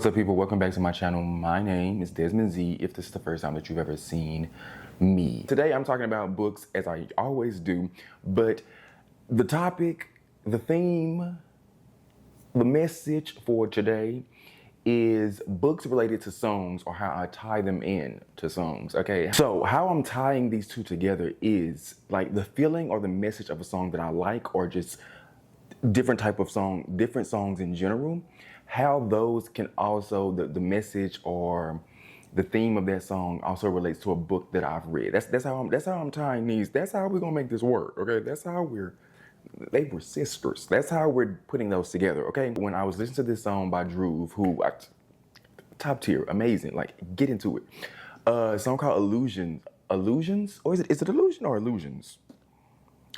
What's up, people? Welcome back to my channel. My name is Desmond Z, if this is the first time that you've ever seen me. Today I'm talking about books, as I always do, but the topic, the theme, the message for today is books related to songs, or how I tie them in to songs, okay? So how I'm tying these two together is like the feeling or the message of a song that I like, or just different type of song, different songs in general, how those can also, the message or the theme of that song also relates to a book that I've read. That's how I'm tying these. That's how we're gonna make this work, okay? That's how they were sisters. That's how we're putting those together, okay? When I was listening to this song by Drew, who, top tier, amazing, like, get into it. A song called Illusions? Or is it Illusion or Illusions?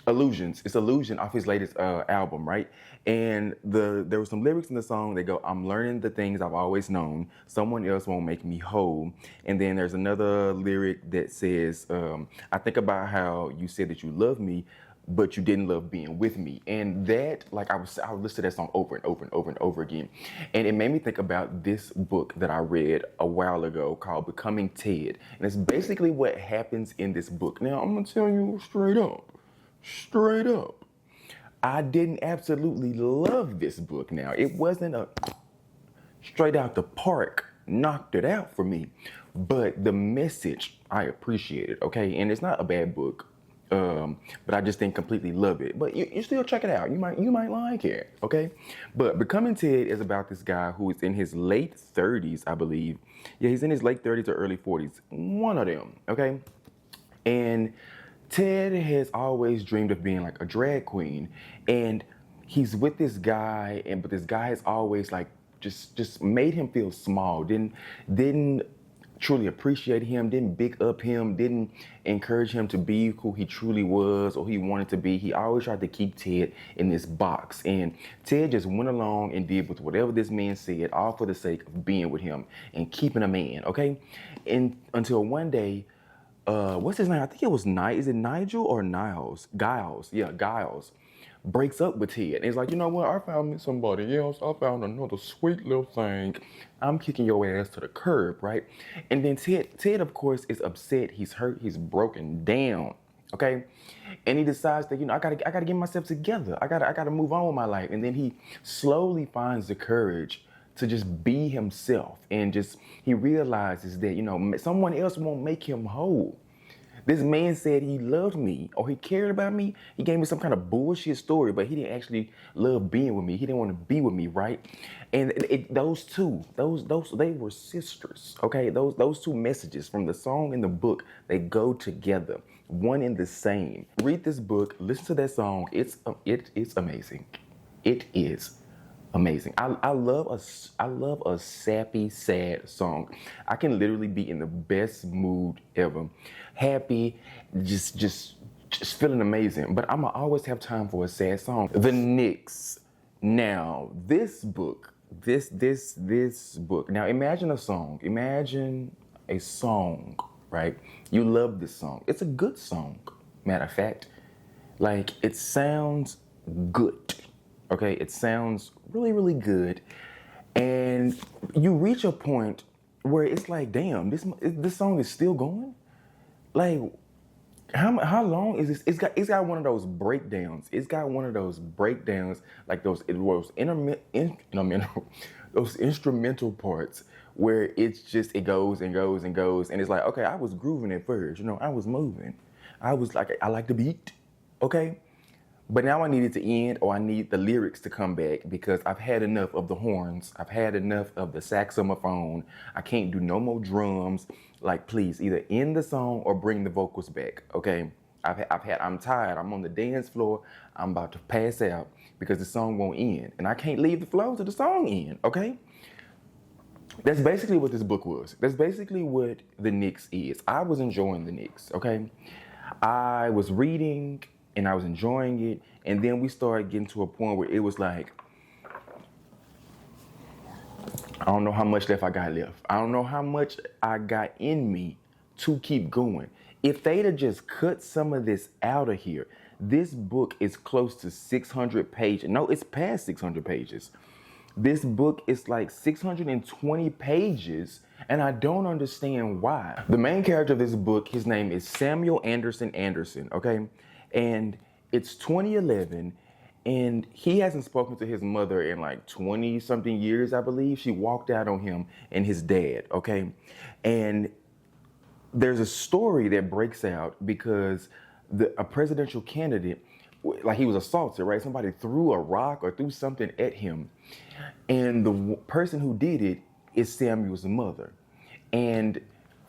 Illusions. It's Illusion off his latest album, right? And there were some lyrics in the song that go, I'm learning the things I've always known. Someone else won't make me whole. And then there's another lyric that says, I think about how you said that you love me, but you didn't love being with me. And that, like, I would listen to that song over and over and over and over again. And it made me think about this book that I read a while ago called Becoming Ted. And it's basically what happens in this book. Now, I'm gonna tell you straight up, I didn't absolutely love this book. Now, it wasn't a straight out the park, knocked it out for me, but the message I appreciated, okay? And it's not a bad book, but I just didn't completely love it. But you still check it out. You might like it, okay? But Becoming Ted is about this guy who is in his late 30s, I believe. Yeah, he's in his late 30s or early 40s, one of them, okay? And Ted has always dreamed of being like a drag queen, and he's with this guy, but this guy has always like just made him feel small, didn't truly appreciate him, didn't big up him, didn't encourage him to be who he truly was or he wanted to be. He always tried to keep Ted in this box, and Ted just went along and did with whatever this man said, all for the sake of being with him and keeping a man, okay? And until one day, what's his name? I think it was Is it Nigel or Niles? Giles. Yeah, Giles breaks up with Ted. And he's like, you know what? I found me somebody else. I found another sweet little thing. I'm kicking your ass to the curb, right? And then Ted, of course, is upset. He's hurt. He's broken down. Okay, and he decides that, you know, I gotta get myself together. I gotta move on with my life. And then he slowly finds the courage to just be himself, and he realizes that, you know, someone else won't make him whole. This man said he loved me or he cared about me. He gave me some kind of bullshit story, but he didn't actually love being with me. He didn't want to be with me, right? And those two, they were sisters, okay? Those two messages from the song and the book, they go together, one and the same. Read this book, listen to that song. It's amazing. It is amazing. I love a sappy, sad song. I can literally be in the best mood ever, happy, just feeling amazing. But I'ma always have time for a sad song. The Knicks. Now, this book. Now, imagine a song. Imagine a song, right? You love this song. It's a good song. Matter of fact, like, it sounds good. Okay, it sounds really, really good, and you reach a point where it's like, damn, this song is still going. Like, how long is this? It's got one of those breakdowns. It's got one of those breakdowns, like those instrumental parts where it goes and goes and goes, and it's like, okay, I was grooving at first, you know, I was moving, I was like, I like the beat, okay. But now I need it to end, or I need the lyrics to come back, because I've had enough of the horns. I've had enough of the saxophone. I can't do no more drums. Like, please, either end the song or bring the vocals back, okay? I'm tired. I'm on the dance floor. I'm about to pass out because the song won't end. And I can't leave the flow till the song end, okay? That's basically what this book was. That's basically what the Knicks is. I was enjoying the Knicks, okay? I was reading and I was enjoying it, and then we started getting to a point where it was like, I don't know how much left I got left. I don't know how much I got in me to keep going. If they'd have just cut some of this out of here, this book is close to 600 pages. No, it's past 600 pages. This book is like 620 pages, and I don't understand why. The main character of this book, his name is Samuel Anderson, okay? And it's 2011, and he hasn't spoken to his mother in like 20 something years, I believe. She walked out on him and his dad, okay? And there's a story that breaks out because a presidential candidate, like he was assaulted, right? Somebody threw a rock or threw something at him. And the person who did it is Samuel's mother. And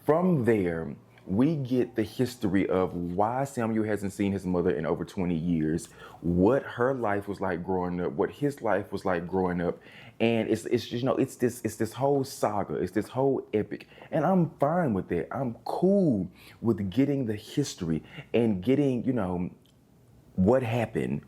from there, we get the history of why Samuel hasn't seen his mother in over 20 years, what her life was like growing up, what his life was like growing up. And it's this whole saga, it's this whole epic. And I'm fine with that. I'm cool with getting the history and getting, what happened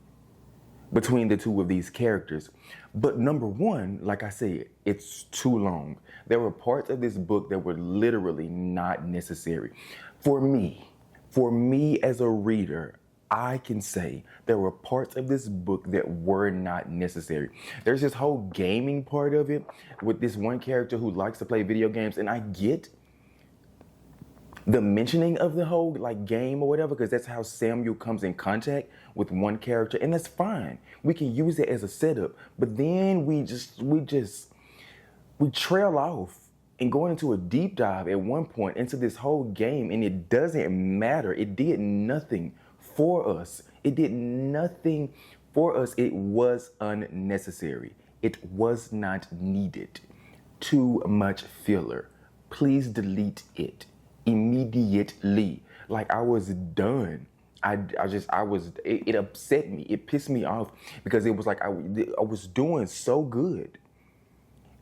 between the two of these characters. But number one, like I said, it's too long. There were parts of this book that were literally not necessary. For me as a reader, I can say there were parts of this book that were not necessary. There's this whole gaming part of it with this one character who likes to play video games, and I get the mentioning of the whole game or whatever, because that's how Samuel comes in contact with one character, and that's fine. We can use it as a setup, but then we trail off and go into a deep dive at one point into this whole game, and it doesn't matter. It did nothing for us. It did nothing for us. It was unnecessary. It was not needed. Too much filler. Please delete it immediately. Like, I was done. It upset me. It pissed me off because it was like I was doing so good.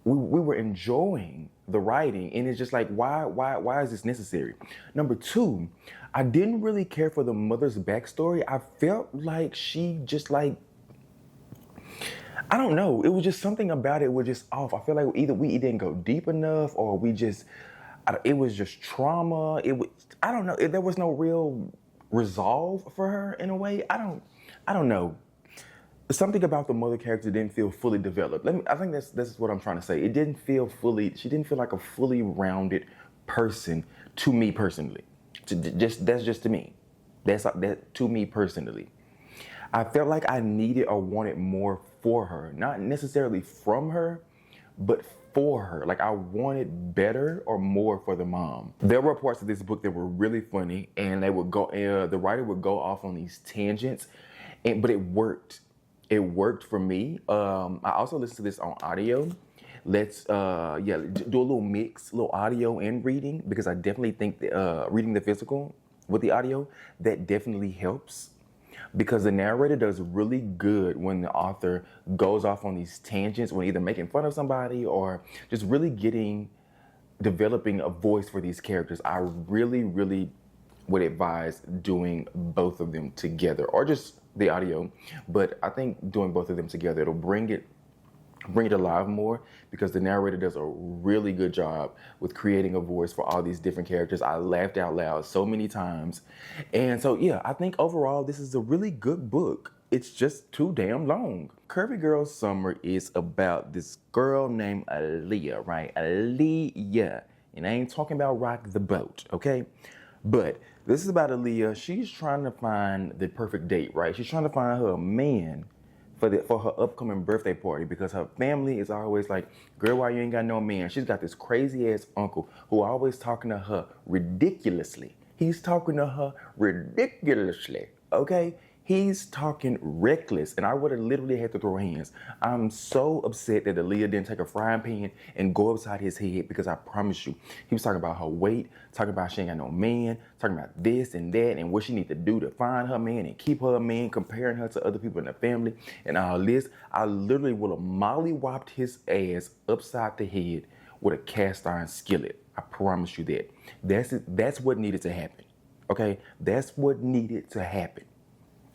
We were enjoying the writing, and it's just like, why is this necessary? Number two, I didn't really care for the mother's backstory. I felt like she just I don't know. It was just something about it was just off. I feel like either we didn't go deep enough, or it was just trauma. I don't know. There was no real resolve for her in a way. I don't know. Something about the mother character didn't feel fully developed. I think that's what I'm trying to say. She didn't feel like a fully rounded person to me personally. That's just to me. That's to me personally. I felt like I needed or wanted more for her, not necessarily from her, but for her. Like, I wanted better or more for the mom. There were parts of this book that were really funny, and the writer would go off on these tangents, but it worked. It worked for me. I also listened to this on audio. Let's do a little mix, little audio and reading, because I definitely think that, reading the physical with the audio, that definitely helps. Because the narrator does really good when the author goes off on these tangents, when either making fun of somebody or just really developing a voice for these characters. I really, really would advise doing both of them together, or just the audio. But I think doing both of them together, it'll bring it alive more, because the narrator does a really good job with creating a voice for all these different characters. I laughed out loud so many times. And so, yeah, I think overall this is a really good book. It's just too damn long. Curvy Girl Summer is about this girl named Aaliyah, right? Aaliyah. And I ain't talking about Rock the Boat, okay? But this is about Aaliyah. She's trying to find the perfect date, right? She's trying to find her a man for her upcoming birthday party, because her family is always like, girl, why you ain't got no man? She's got this crazy ass uncle who always talking to her ridiculously. He's talking to her ridiculously, okay? He's talking reckless, and I would have literally had to throw hands. I'm so upset that Aaliyah didn't take a frying pan and go upside his head, because I promise you, he was talking about her weight, talking about she ain't got no man, talking about this and that, and what she need to do to find her man and keep her man, comparing her to other people in the family, and all this. I literally would have mollywopped his ass upside the head with a cast iron skillet. I promise you that. That's what needed to happen, okay? That's what needed to happen.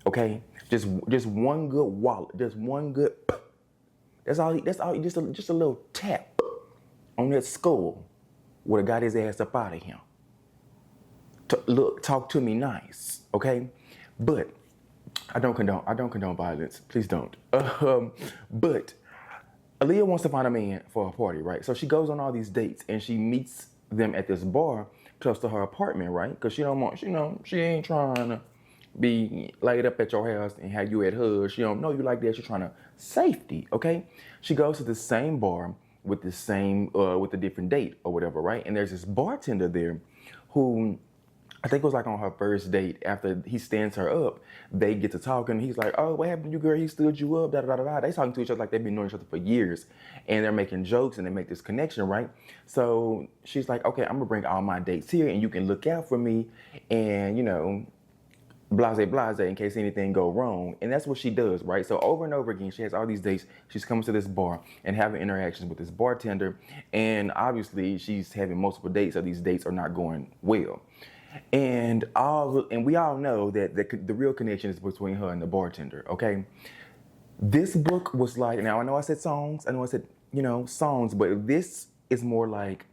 Okay, just one good wallop, just one good. That's all. Just a little tap on that skull would have got his ass up out of him. Talk to me nice, okay? But I don't condone violence. Please don't. But Aaliyah wants to find a man for a party, right? So she goes on all these dates and she meets them at this bar close to her apartment, right? Because she don't want, she ain't trying to be laid up at your house and have you at hers. She don't know you like that. She's trying to safety, okay? She goes to the same bar with the same, with a different date or whatever, right? And there's this bartender there who, I think it was like on her first date, after he stands her up, they get to talking. He's like, oh, what happened to you, girl? He stood you up, da da da da. They talking to each other like they've been knowing each other for years. And they're making jokes and they make this connection, right? So she's like, okay, I'm gonna bring all my dates here and you can look out for me and, blase blase in case anything go wrong. And that's what she does, right? So over and over again, she has all these dates. She's coming to this bar and having interactions with this bartender. And obviously she's having multiple dates, so these dates are not going well. And we all know that the real connection is between her and the bartender, okay? This book was like, now I know I said songs, I know I said, songs, but this is more like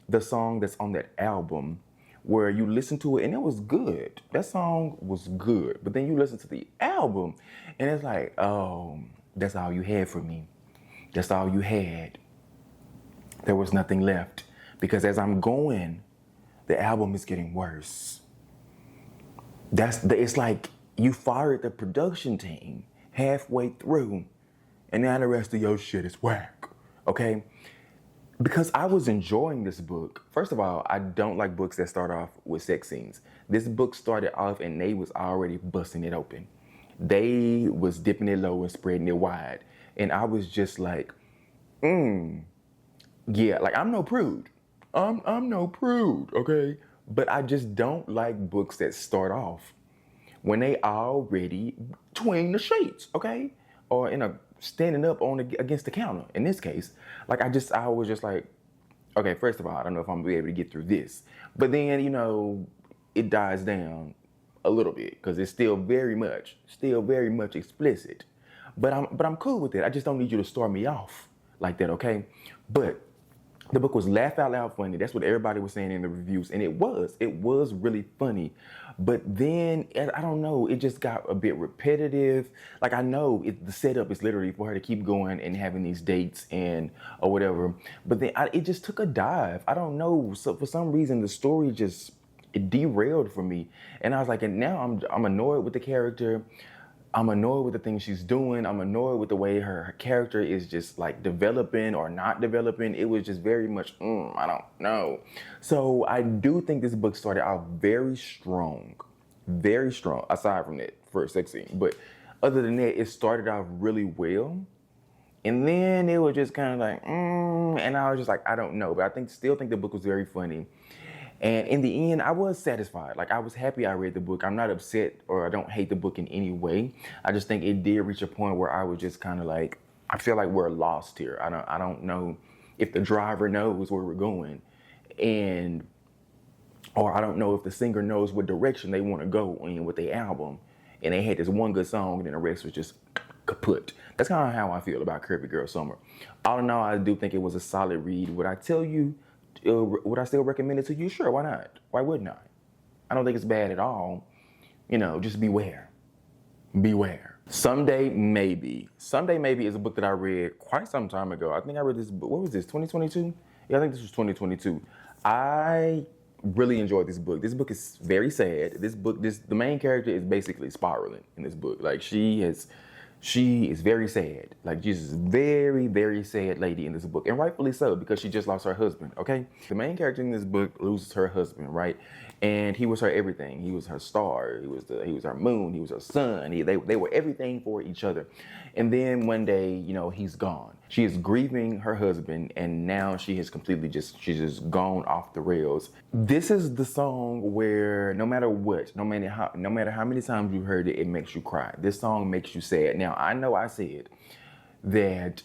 the song that's on that album where you listen to it and it was good. That song was good, but then you listen to the album and it's like, oh, that's all you had for me. That's all you had. There was nothing left because as I'm going, the album is getting worse. It's like you fired the production team halfway through and now the rest of your shit is whack, okay? Because I was enjoying this book. First of all, I don't like books that start off with sex scenes. This book started off and they was already busting it open. They was dipping it low and spreading it wide. And I was just like, yeah, like I'm no prude. I'm no prude, okay? But I just don't like books that start off when they already between the sheets, okay? Or standing up against the counter. In this case, like I was just like, okay, first of all, I don't know if I'm gonna be able to get through this. But then, it dies down a little bit because it's still very much explicit. But I'm cool with it. I just don't need you to start me off like that, okay? But the book was laugh out loud funny. That's what everybody was saying in the reviews. And it was really funny. But then, I don't know, it just got a bit repetitive. Like I know the setup is literally for her to keep going and having these dates or whatever. But then it just took a dive. I don't know. So for some reason, the story it derailed for me. And I was like, and now I'm annoyed with the character. I'm annoyed with the things she's doing. I'm annoyed with the way her character is just like developing or not developing. It was just very much, I don't know. So I do think this book started out very strong, aside from that first sex scene. But other than that, it started out really well. And then it was just kind of like, and I was just like, I don't know. But still think the book was very funny. And in the end, I was satisfied. Like I was happy I read the book. I'm not upset or I don't hate the book in any way. I just think it did reach a point where I was just kind of like, I feel like we're lost here. I don't know if the driver knows where we're going, or I don't know if the singer knows what direction they want to go in with their album. And they had this one good song and then the rest was just kaput. That's kind of how I feel about Curvy Girl Summer. All in all, I do think it was a solid read. Would I tell you? Would I still recommend it to you? Sure, why not? Why wouldn't I? I don't think it's bad at all. Just beware. Beware. Someday Maybe. Someday Maybe is a book that I read quite some time ago. I think I read this book, what was this, 2022? Yeah, I think this was 2022. I really enjoyed this book. This book is very sad. The main character is basically spiraling in this book. Like she is very sad. Like she's a very, very sad lady in this book. And rightfully so, because she just lost her husband, okay? The main character in this book loses her husband, right? And he was her everything. He was her star. He was her moon. He was her sun. They were everything for each other. And then one day, he's gone. She is grieving her husband, and now she has she's just gone off the rails. This is the song where no matter what, no matter how many times you heard it, it makes you cry. This song makes you sad. Now, I know I said that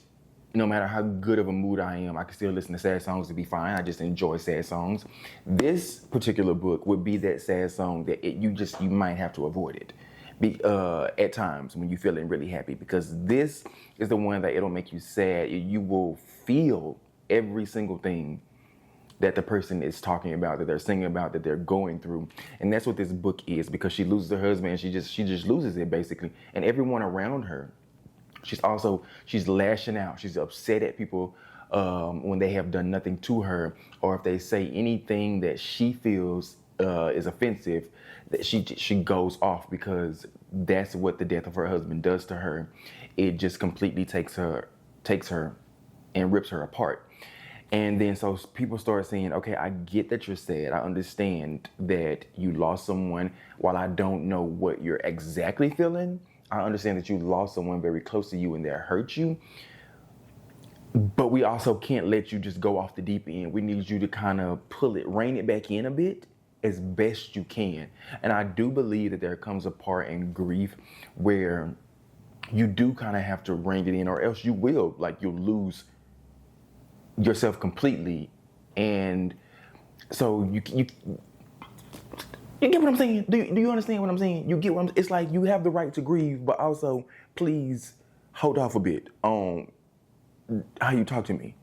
no matter how good of a mood I am, I can still listen to sad songs to be fine. I just enjoy sad songs. This particular book would be that sad song that you might have to avoid it. At times when you're feeling really happy, because this is the one that it'll make you sad. You will feel every single thing that the person is talking about, that they're singing about, that they're going through. And that's what this book is, because she loses her husband and she just loses it basically. And everyone around her She's lashing out. She's upset at people when they have done nothing to her, or if they say anything that she feels is offensive, that she goes off, because that's what the death of her husband does to her. It just completely takes her and rips her apart. And then so people start saying, okay, I get that you're sad. I understand that you lost someone. While I don't know what you're exactly feeling, I understand that you lost someone very close to you and that hurt you. But we also can't let you just go off the deep end. We need you to kind of rein it back in a bit as best you can. And I do believe that there comes a part in grief where you do kind of have to rein it in, or else you'll lose yourself completely. And so you get what I'm saying? Do you understand what I'm saying? You get what it's like. You have the right to grieve, but also please hold off a bit on how you talk to me.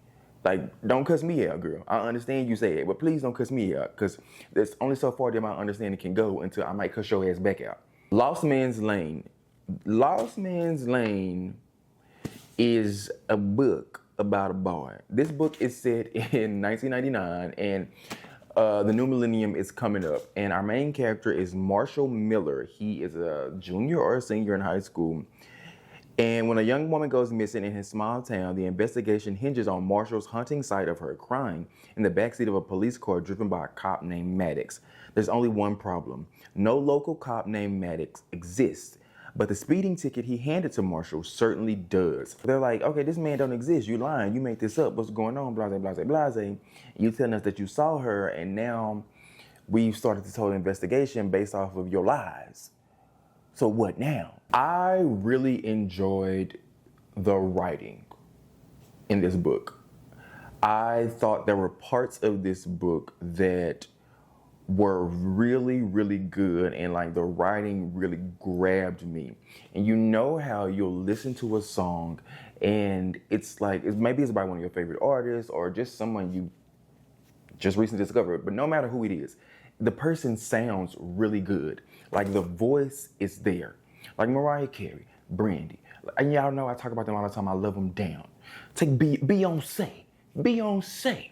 Like, don't cuss me out, girl. I understand you say it, but please don't cuss me out, because there's only so far that my understanding can go until I might cuss your ass back out. Lost Man's Lane. Lost Man's Lane is a book about a boy. This book is set in 1999, and the new millennium is coming up. And our main character is Marshall Miller. He is a junior or a senior in high school. And when a young woman goes missing in his small town, the investigation hinges on Marshall's hunting sight of her crying in the backseat of a police car driven by a cop named Maddox. There's only one problem. No local cop named Maddox exists, but the speeding ticket he handed to Marshall certainly does. They're like, okay, this man don't exist. You lying. You made this up. What's going on? Blase, blase, blase. You telling us that you saw her, and now we've started this whole investigation based off of your lies. So what now? I really enjoyed the writing in this book. I thought there were parts of this book that were really, really good, and like the writing really grabbed me. And you know how you'll listen to a song and it's like, maybe it's by one of your favorite artists or just someone you just recently discovered, but no matter who it is, the person sounds really good. Like the voice is there. Like Mariah Carey, Brandy. And y'all know I talk about them all the time. I love them down. Take Beyonce. Beyonce.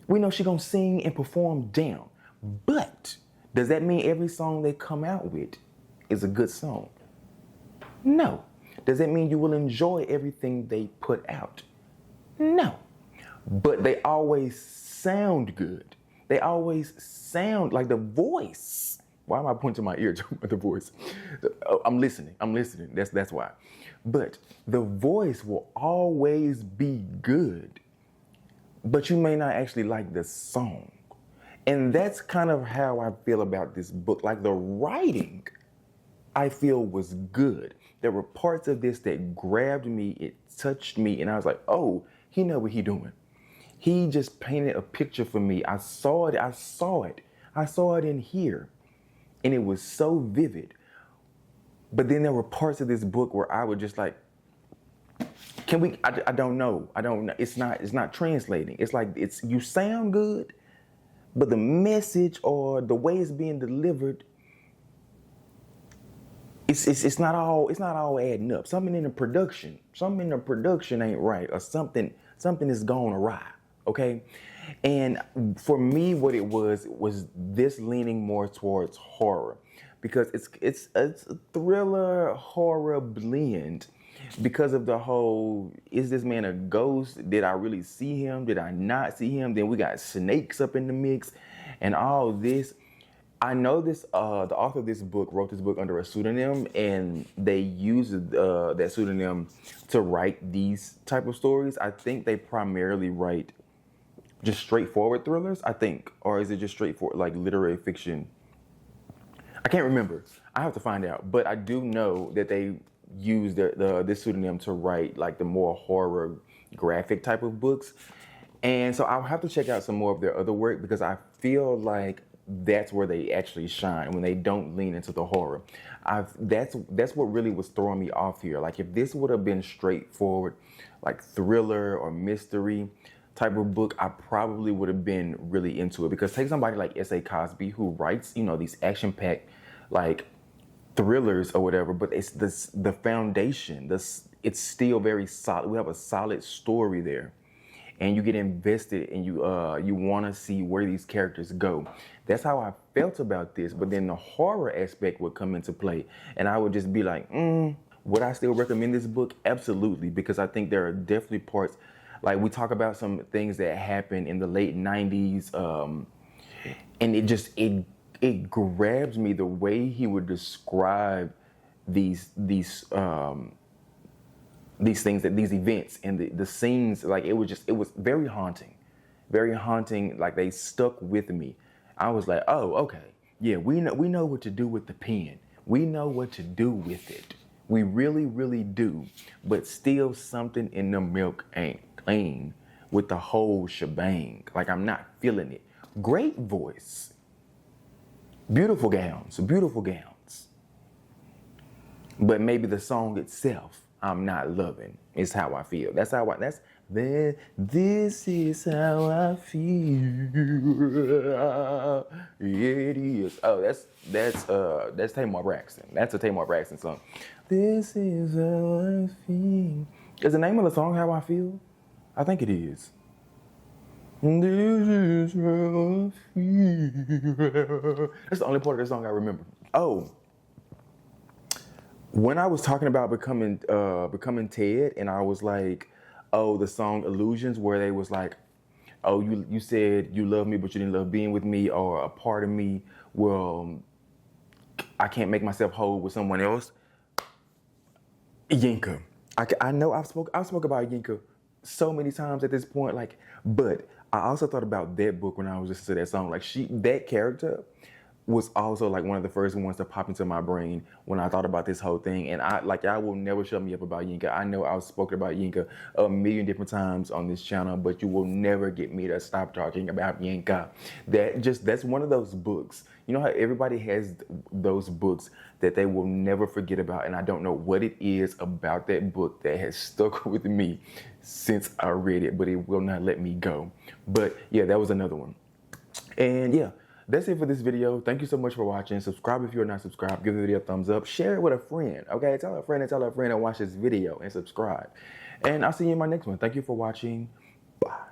We know she gonna sing and perform down. But does that mean every song they come out with is a good song? No. Does that mean you will enjoy everything they put out? No. But they always sound good. They always sound like the voice. Why am I pointing my ear to the voice? I'm listening. That's why. But the voice will always be good, but you may not actually like the song. And that's kind of how I feel about this book. Like the writing, I feel was good. There were parts of this that grabbed me, it touched me, and I was like, oh, he know what he doing. He just painted a picture for me. I saw it in here. And it was so vivid. But then there were parts of this book where I would just like, I don't know. It's not translating. It's like, you sound good, but the message or the way it's being delivered, it's not all adding up. Something in the production ain't right, or something is going awry. Okay. And for me, what it was this leaning more towards horror, because it's a thriller horror blend, because of the whole, is this man a ghost? Did I really see him? Did I not see him? Then we got snakes up in the mix and all this. I know this, the author of this book wrote this book under a pseudonym, and they used that pseudonym to write these type of stories. I think they primarily write just straightforward thrillers, I think, or is it just straightforward, like literary fiction? I can't remember. I have to find out. But I do know that they use this pseudonym to write like the more horror graphic type of books. And so I'll have to check out some more of their other work, because I feel like that's where they actually shine, when they don't lean into the horror. That's what really was throwing me off here. Like if this would have been straightforward, like thriller or mystery type of book, I probably would have been really into it. Because take somebody like S.A. Cosby, who writes, these action-packed like thrillers or whatever, but it's the foundation, it's still very solid. We have a solid story there, and you get invested, and you want to see where these characters go. That's how I felt about this. But then the horror aspect would come into play, and I would just be like, would I still recommend this book? Absolutely, because I think there are definitely parts, like we talk about some things that happened in the late 90s, and it grabs me the way he would describe these things, that these events and the scenes. Like it was very haunting, like they stuck with me. I was like, oh, okay, yeah, we know what to do with the pen, we know what to do with it, we really do. But still, something in the milk ain't clean with the whole shebang. Like, I'm not feeling it. Great voice, beautiful gowns, but maybe the song itself I'm not loving. Is how I feel. This is how I feel. It is. Oh, that's Tamar Braxton. That's a Tamar Braxton song. This is how I feel. Is the name of the song How I Feel? I think it is. This is how I feel. That's the only part of the song I remember. Oh. When I was talking about becoming Ted, and I was like, oh, the song Illusions, where they was like, oh, you said you love me, but you didn't love being with me, or a part of me, well, I can't make myself whole with someone else. Yinka. I know I've spoke about Yinka so many times at this point, like, but I also thought about that book when I was listening to that song. Like, that character was also like one of the first ones to pop into my brain when I thought about this whole thing. And I will never shut me up about Yinka. I know I've spoken about Yinka a million different times on this channel, but you will never get me to stop talking about Yinka. That's one of those books. You know how everybody has those books that they will never forget about, and I don't know what it is about that book that has stuck with me since I read it, but it will not let me go. But yeah, that was another one. And yeah, that's it for this video. Thank you so much for watching. Subscribe if you're not subscribed. Give the video a thumbs up. Share it with a friend, okay? Tell a friend and watch this video and subscribe. And I'll see you in my next one. Thank you for watching. Bye.